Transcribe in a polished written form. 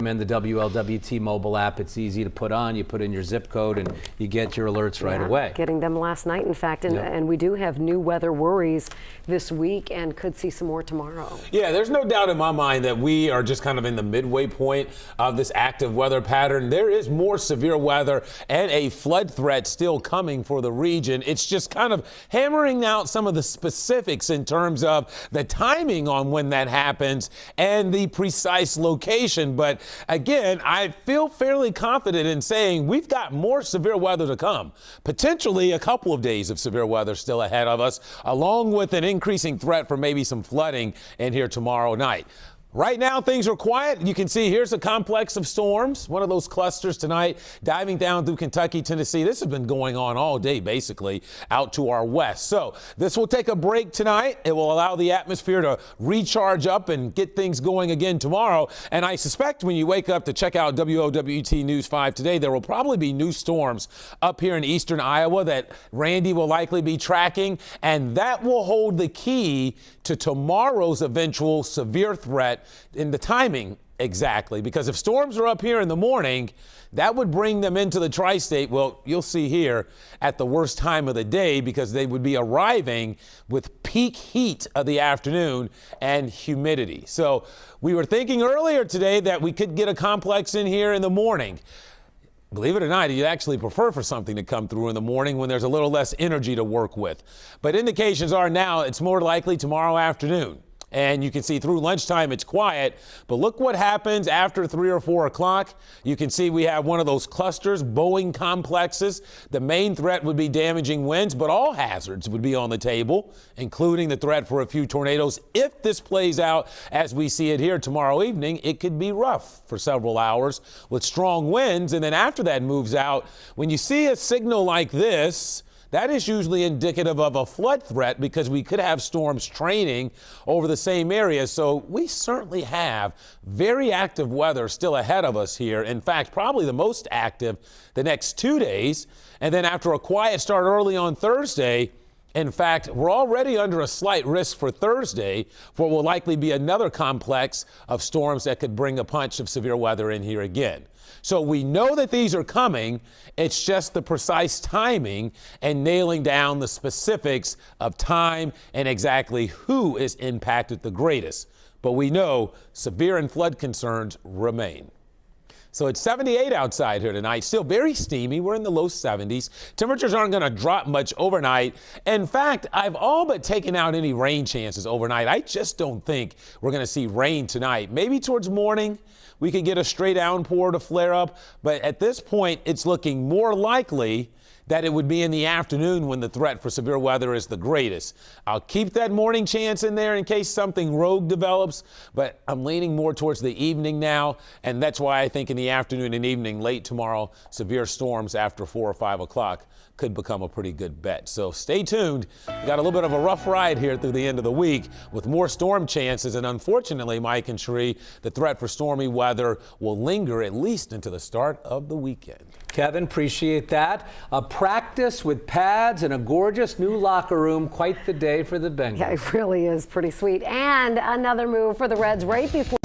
recommend the WLWT mobile app. It's easy to put on. You put in your zip code and you get your alerts right away. Getting them last night, in fact, and we do have new weather worries this week and could see some more tomorrow. Yeah, there's no doubt in my mind that we are just kind of in the midway point of this active weather pattern. There is more severe weather and a flood threat still coming for the region. It's just kind of hammering out some of the specifics in terms of the timing on when that happens and the precise location. But again, I feel fairly confident in saying we've got more severe weather to come. Potentially a couple of days of severe weather still ahead of us, along with an increasing threat for maybe some flooding in here tomorrow night. Right now, things are quiet. You can see here's a complex of storms, one of those clusters tonight, diving down through Kentucky, Tennessee. This has been going on all day, basically, out to our west. So this will take a break tonight. It will allow the atmosphere to recharge up and get things going again tomorrow. And I suspect when you wake up to check out WOWT News 5 today, there will probably be new storms up here in eastern Iowa that Randy will likely be tracking. And that will hold the key to tomorrow's eventual severe threat in the timing exactly, because if storms are up here in the morning, that would bring them into the tri-state. Well, you'll see here at the worst time of the day, because they would be arriving with peak heat of the afternoon and humidity. So we were thinking earlier today that we could get a complex in here in the morning. Believe it or not, you'd actually prefer for something to come through in the morning when there's a little less energy to work with. But indications are now it's more likely tomorrow afternoon. And you can see through lunchtime it's quiet, but look what happens after 3 or 4 o'clock. You can see we have one of those clusters, Boeing complexes. The main threat would be damaging winds, but all hazards would be on the table, including the threat for a few tornadoes. If this plays out as we see it here tomorrow evening, it could be rough for several hours with strong winds. And then after that moves out, when you see a signal like this, that is usually indicative of a flood threat, because we could have storms training over the same area. So we certainly have very active weather still ahead of us here. In fact, probably the most active the next 2 days. And then after a quiet start early on Thursday, in fact, we're already under a slight risk for Thursday for what will likely be another complex of storms that could bring a punch of severe weather in here again. So we know that these are coming. It's just the precise timing and nailing down the specifics of time and exactly who is impacted the greatest. But we know severe and flood concerns remain. So it's 78 outside here tonight, still very steamy. We're in the low 70s. Temperatures aren't going to drop much overnight. In fact, I've all but taken out any rain chances overnight. I just don't think we're going to see rain tonight. Maybe towards morning we could get a stray downpour to flare up. But at this point, it's looking more likely that it would be in the afternoon when the threat for severe weather is the greatest. I'll keep that morning chance in there in case something rogue develops, but I'm leaning more towards the evening now, and that's why I think in the afternoon and evening, late tomorrow, severe storms after 4 or 5 o'clock could become a pretty good bet. So stay tuned. We got a little bit of a rough ride here through the end of the week with more storm chances, and unfortunately, Mike and Cherie, the threat for stormy weather will linger at least into the start of the weekend. Kevin, appreciate that. A practice with pads and a gorgeous new locker room. Quite the day for the Bengals. Yeah, it really is pretty sweet. And another move for the Reds right before